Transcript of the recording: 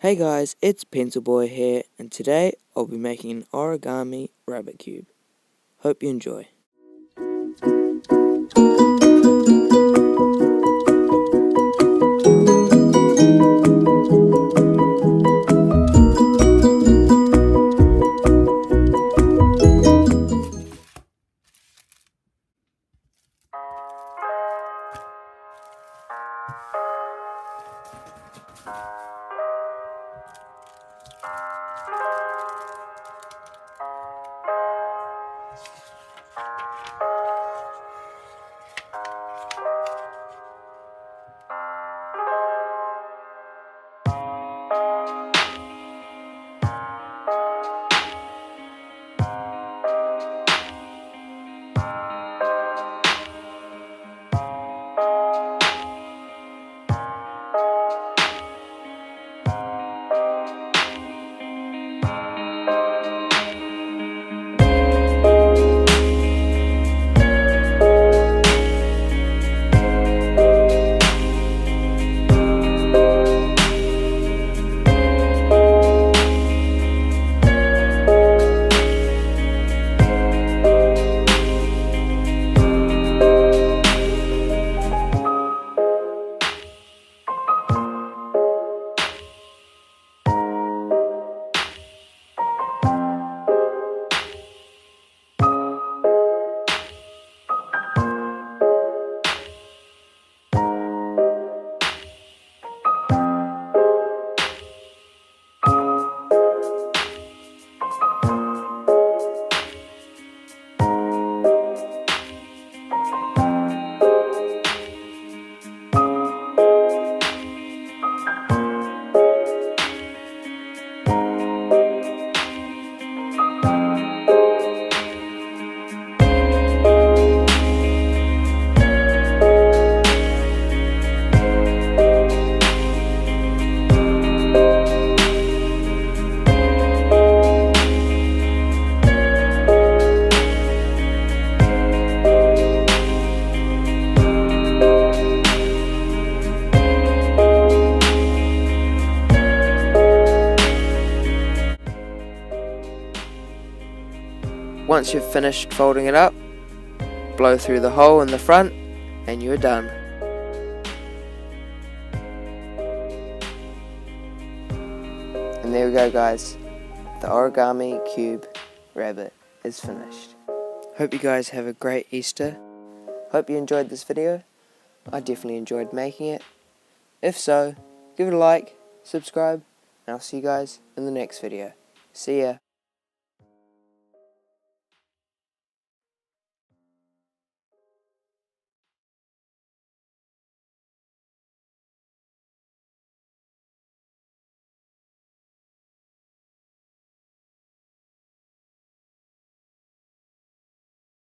Hey guys, it's Pencil Boy here, and today I'll be making an origami rabbit cube. Hope you enjoy. Once you've finished folding it up, blow through the hole in the front and you're done. And there we go guys, the origami cube rabbit is finished. Hope you guys have a great Easter. Hope you enjoyed this video. I definitely enjoyed making it. If so, give it a like, subscribe, and I'll see you guys in the next video. See ya.